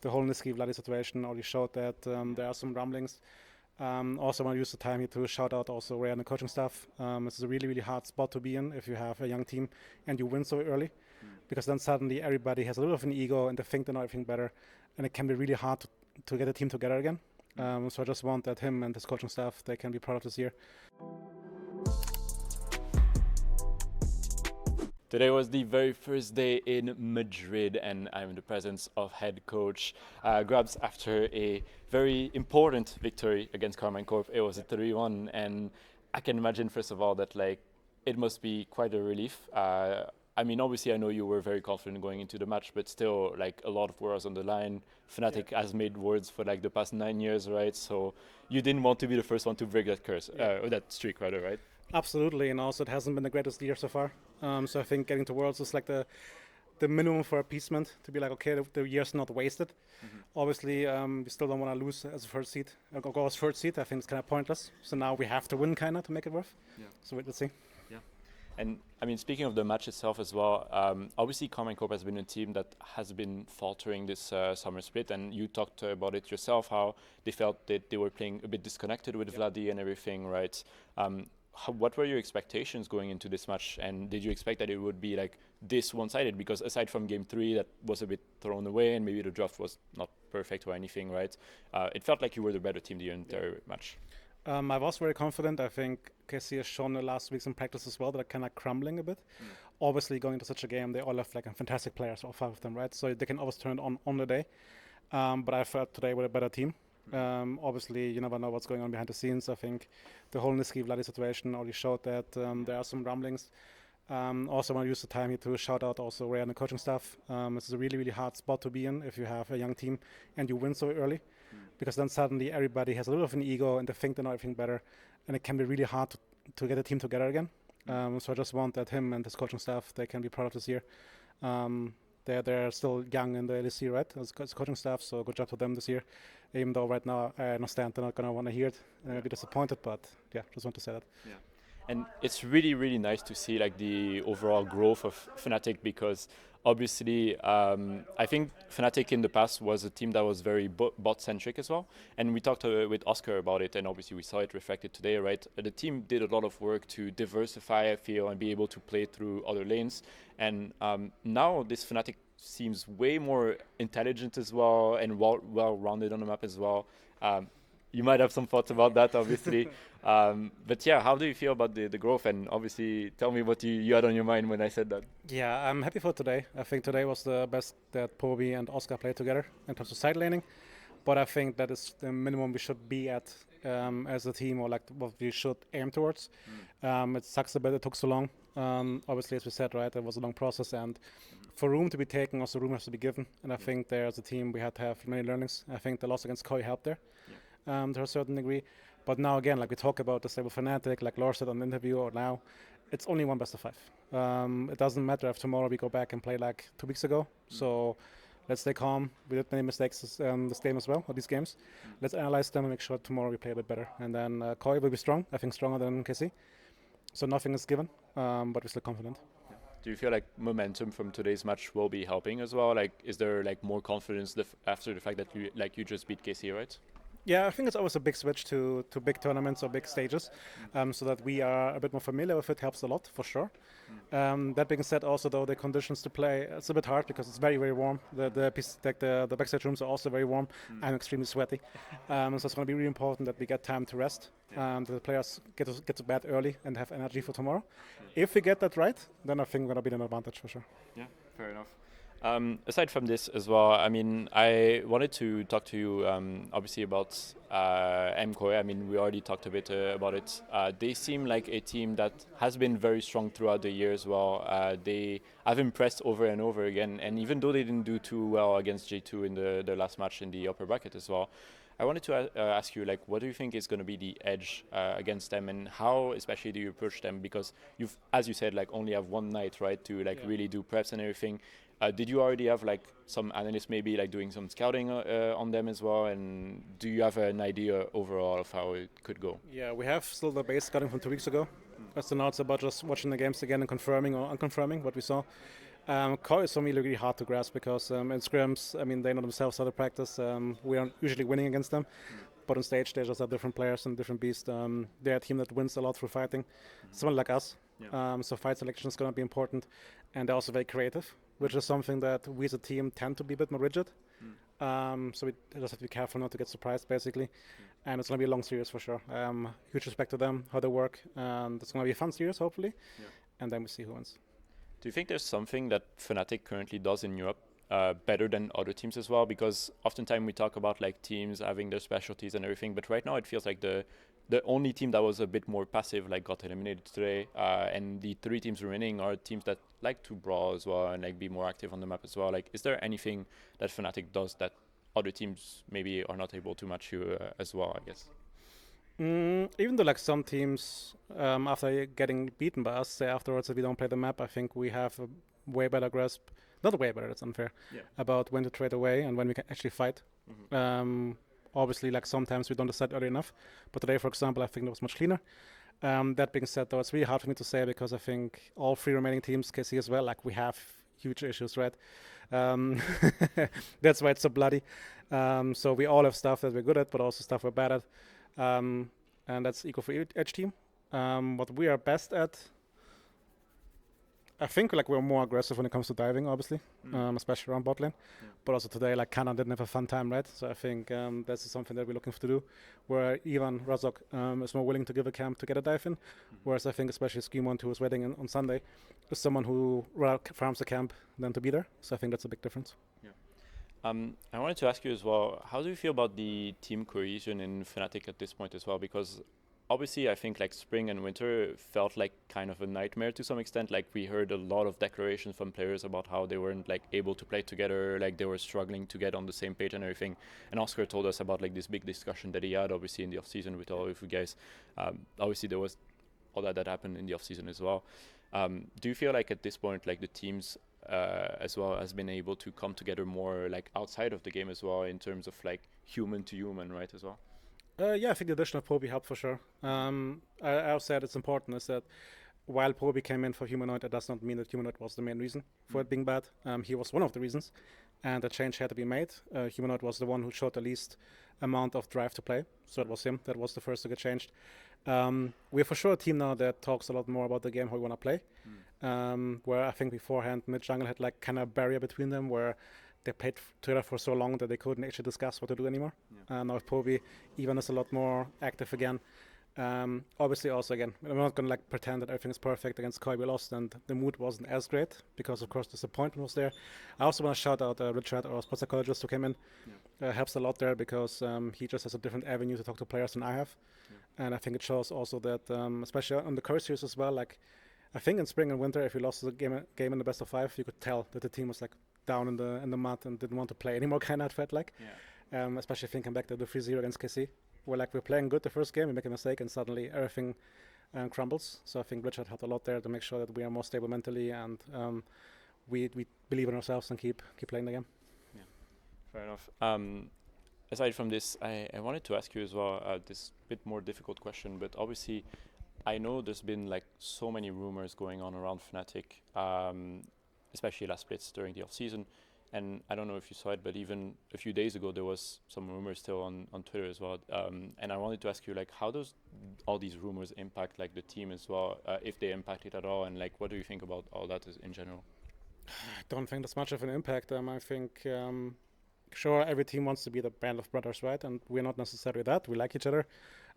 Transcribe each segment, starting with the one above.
the whole Niski Vladi situation already showed that there are some rumblings. Also want to use the time here to shout out also Ray and the coaching staff. It's a really, really hard spot to be in if you have a young team and you win so early, because then suddenly everybody has a little of an ego and they think they know everything better, and it can be really hard to get a team together again. So I just want that him and his coaching staff, they can be proud of this year. Today was the very first day in Madrid, and I'm in the presence of head coach GrabbZ after a very important victory against Karmine Corp. It was a 3-1, and I can imagine, first of all, that it must be quite a relief. I mean, obviously, I know you were very confident going into the match, but still, a lot of words on the line. Fnatic has made words for the past 9 years, right? So you didn't want to be the first one to break that curse, or that streak, rather, right? Absolutely, and also it hasn't been the greatest year so far. So I think getting to Worlds is the minimum for appeasement, to be okay, the year's not wasted. Obviously, we still don't want to lose as a first seed, or go as third seed. I think it's kind of pointless. So now we have to win to make it worth. Yeah. So let's see. Yeah. And I mean, speaking of the match itself as well, obviously Karmine Corp has been a team that has been faltering this summer split, and you talked about it yourself, how they felt that they were playing a bit disconnected with Vladi and everything, right? What were your expectations going into this match, and did you expect that it would be this one-sided? Because aside from game 3 that was a bit thrown away and maybe the draft was not perfect or anything, right? It felt like you were the better team the entire match. I was very confident. I think KC has shown the last weeks in practice as well that are kind of crumbling a bit. Obviously, going into such a game, they all have fantastic players, all 5 of them, right? So they can always turn it on the day. But I felt today with a better team. Obviously, you never know what's going on behind the scenes. I think the whole Niski Vladi situation already showed that there are some rumblings. Also want to use the time here to shout out also Ray and the coaching staff. It's a really, really hard spot to be in if you have a young team and you win so early, because then suddenly everybody has a little of an ego and they think they know everything better, and it can be really hard to get a team together again. So I just want that him and his coaching staff, they can be proud of this year. They're still young in the LEC, right, as coaching staff, so good job to them this year. Even though right now I understand they're not going to want to hear it and be disappointed, but yeah, just want to say that. Yeah. And it's really, really nice to see the overall growth of Fnatic, because obviously I think Fnatic in the past was a team that was very bot-centric as well. And we talked with Oscar about it, and obviously we saw it reflected today, right? The team did a lot of work to diversify, I feel, and be able to play through other lanes. And now this Fnatic seems way more intelligent as well, and well-rounded on the map as well. You might have some thoughts about that, obviously. But yeah, how do you feel about the growth? And obviously, tell me what you had on your mind when I said that. Yeah, I'm happy for today. I think today was the best that Pobi and Oscar played together in terms of side laning. But I think that is the minimum we should be at as a team, or what we should aim towards. It sucks a bit it took so long. Obviously, as we said, right, it was a long process, and for room to be taken, also room has to be given. And I think there as a team, we had to have many learnings. I think the loss against KOI helped there. To a certain degree. But now again, we talk about the stable Fnatic, like Lars said on the interview, or now, it's only one best of 5. It doesn't matter if tomorrow we go back and play 2 weeks ago. So let's stay calm. We did many mistakes this game as well, or these games. Let's analyze them and make sure tomorrow we play a bit better. And then KOI will be strong, I think stronger than KC. So nothing is given, but we're still confident. Do you feel like momentum from today's match will be helping as well? Is there more confidence after the fact that you just beat KC, right? Yeah, I think it's always a big switch to big tournaments or big stages, so that we are a bit more familiar with it helps a lot, for sure. That being said, also though, the conditions to play, it's a bit hard because it's very, very warm. The backstage rooms are also very warm. I'm extremely sweaty, so it's going to be really important that we get time to rest. That the players get to bed early and have energy for tomorrow. If we get that right, then I think we're going to be an advantage for sure. Yeah, fair enough. Aside from this as well, I mean, I wanted to talk to you obviously about KOI. I mean, we already talked a bit about it. They seem like a team that has been very strong throughout the year as well. They have impressed over and over again, and even though they didn't do too well against J2 in the last match in the upper bracket as well, I wanted to ask you, what do you think is going to be the edge against them, and how especially do you approach them? Because you've, as you said, only have one night, right, to really do preps and everything. Did you already have some analysts maybe doing some scouting on them as well, and do you have an idea overall of how it could go? Yeah, we have still the base scouting from 2 weeks ago. So now it's about just watching the games again and confirming or unconfirming what we saw. KOI is for me really hard to grasp because in scrims, I mean, they know themselves how to practice. We aren't usually winning against them, but on stage they just have different players and different beasts. They're a team that wins a lot through fighting, someone like us. So fight selection is going to be important, and they're also very creative, which is something that we as a team tend to be a bit more rigid. So we just have to be careful not to get surprised, basically. And it's going to be a long series for sure. Huge respect to them, how they work, and it's going to be a fun series, hopefully. And then we see who wins. Do you think there's something that Fnatic currently does in Europe better than other teams as well? Because oftentimes we talk about like teams having their specialties and everything, but right now it feels like the only team that was a bit more passive like got eliminated today, and the 3 teams remaining are teams that like to brawl as well and like be more active on the map as well. Like, is there anything that Fnatic does that other teams maybe are not able to match you as well, I guess? Even though like some teams, after getting beaten by us, say afterwards if we don't play the map, I think we have a way better grasp, not way better, that's unfair, about when to trade away and when we can actually fight. Obviously, like sometimes we don't decide early enough, but today, for example, I think it was much cleaner. That being said, though, it's really hard for me to say because I think all 3 remaining teams, KC as well, like we have huge issues, right? That's why it's so bloody. So we all have stuff that we're good at, but also stuff we're bad at. And that's equal for each team. What we are best at, I think like we're more aggressive when it comes to diving, obviously, especially around bot lane. But also today, like Kana didn't have a fun time, right? So I think that's something that we're looking to do, where Ivan Razok is more willing to give a camp to get a dive in, whereas I think especially Skimont, who was waiting on Sunday, is someone who rather farms the camp than to be there. So I think that's a big difference. I wanted to ask you as well, how do you feel about the team cohesion in Fnatic at this point as well? Because obviously I think like spring and winter felt like kind of a nightmare to some extent. Like we heard a lot of declarations from players about how they weren't like able to play together, like they were struggling to get on the same page and everything. And Oscar told us about like this big discussion that he had obviously in the off season with all of you guys. Obviously there was all that happened in the off season as well. Do you feel like at this point like the teams as well has been able to come together more like outside of the game as well in terms of like human to human, right, as well? Yeah, I think the addition of Poby helped for sure. I've said it's important is that while Poby came in for Humanoid, it does not mean that Humanoid was the main reason for it being bad. He was one of the reasons, and the change had to be made. Humanoid was the one who showed the least amount of drive to play, so it was him that was the first to get changed. We're for sure a team now that talks a lot more about the game, how we want to play. Where I think beforehand mid jungle had like kind of a barrier between them where they played together for so long that they couldn't actually discuss what to do anymore. Now with Poby, Ivan is a lot more active again. Obviously also again, I'm not going to like pretend that everything is perfect. Against KOI we lost and the mood wasn't as great because of course disappointment was there. I also want to shout out Richard, our sports psychologist who came in. Helps a lot there because he just has a different avenue to talk to players than I have. And I think it shows also that especially on the curse series as well, like I think in spring and winter, if you lost the game in the best of 5, you could tell that the team was like down in the mud and didn't want to play anymore. Kind of felt like, especially thinking back to the 3-0 against KC, where like we're playing good the first game, we make a mistake, and suddenly everything crumbles. So I think Richard helped a lot there to make sure that we are more stable mentally and we believe in ourselves and keep playing the game. Yeah, fair enough. Aside from this, I wanted to ask you as well this bit more difficult question, but obviously I know there's been like so many rumors going on around Fnatic, especially last splits during the off season, and I don't know if you saw it, but even a few days ago there was some rumors still on Twitter as well. And I wanted to ask you like, how does all these rumors impact like the team as well, if they impact it at all, and like what do you think about all that in general? I don't think there's much of an impact. I think sure every team wants to be the band of brothers, right? And we're not necessarily that. We like each other.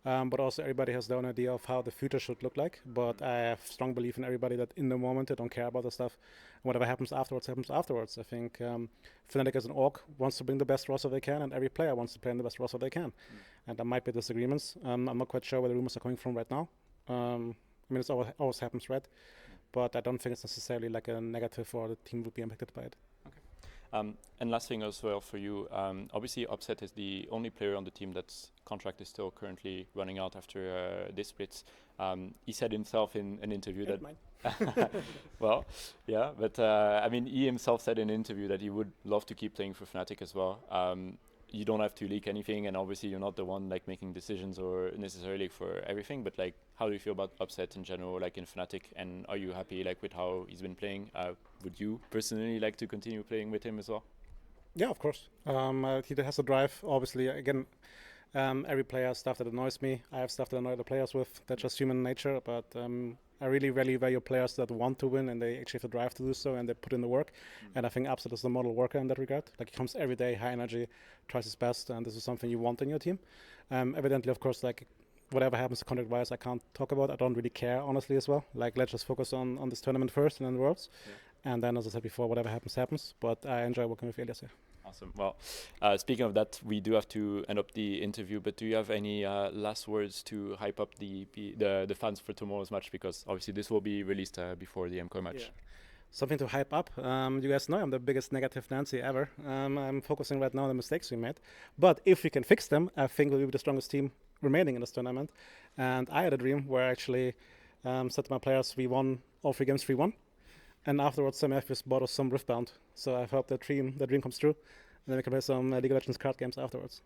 But also everybody has their own idea of how the future should look like. But I have strong belief in everybody that in the moment they don't care about the stuff. Whatever happens afterwards, happens afterwards. I think Fnatic as an org wants to bring the best roster they can, and every player wants to play in the best roster they can. And there might be disagreements. I'm not quite sure where the rumors are coming from right now. I mean, it always happens, right? But I don't think it's necessarily like a negative or the team would be impacted by it. And last thing as well for you, obviously Upset is the only player on the team that's contract is still currently running out after this splits. He said himself in an interview that, well, yeah, but I mean, he himself said in an interview that he would love to keep playing for Fnatic as well. you don't have to leak anything, and obviously you're not the one like making decisions or necessarily for everything. But like, how do you feel about Upset in general, like in Fnatic, and are you happy like with how he's been playing? Would you personally like to continue playing with him as well? Yeah, of course. He has a drive. Obviously, again, every player has stuff that annoys me. I have stuff that annoy the players with. That's just human nature. But I really value players that want to win and they actually have the drive to do so and they put in the work. And I think Upset is the model worker in that regard. Like, he comes every day, high energy, tries his best, and this is something you want in your team. Evidently, of course, like, whatever happens contract-wise, I can't talk about. I don't really care, honestly, as well. Like, let's just focus on this tournament first and then the Worlds. Yeah. And then, as I said before, whatever happens. But I enjoy working with Elias here. Awesome. Well, speaking of that, we do have to end up the interview, but do you have any last words to hype up the fans for tomorrow's match? Because obviously this will be released before the MCOI match. Yeah. Something to hype up. You guys know I'm the biggest negative Nancy ever. I'm focusing right now on the mistakes we made. But if we can fix them, I think we'll be the strongest team remaining in this tournament. And I had a dream where I actually said to my players, we won all 3 games 3-1. And afterwards, some FPs bought us some Riftbound. So I hope that dream comes true. And then we can play some League of Legends card games afterwards.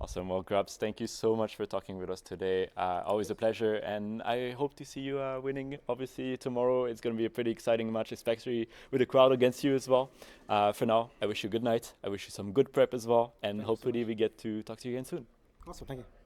Awesome. Well, GrabbZ, thank you so much for talking with us today. Always a pleasure. And I hope to see you winning, obviously, tomorrow. It's going to be a pretty exciting match, especially with the crowd against you as well. For now, I wish you a good night. I wish you some good prep as well. And hopefully we get to talk to you again soon. Awesome. Thank you.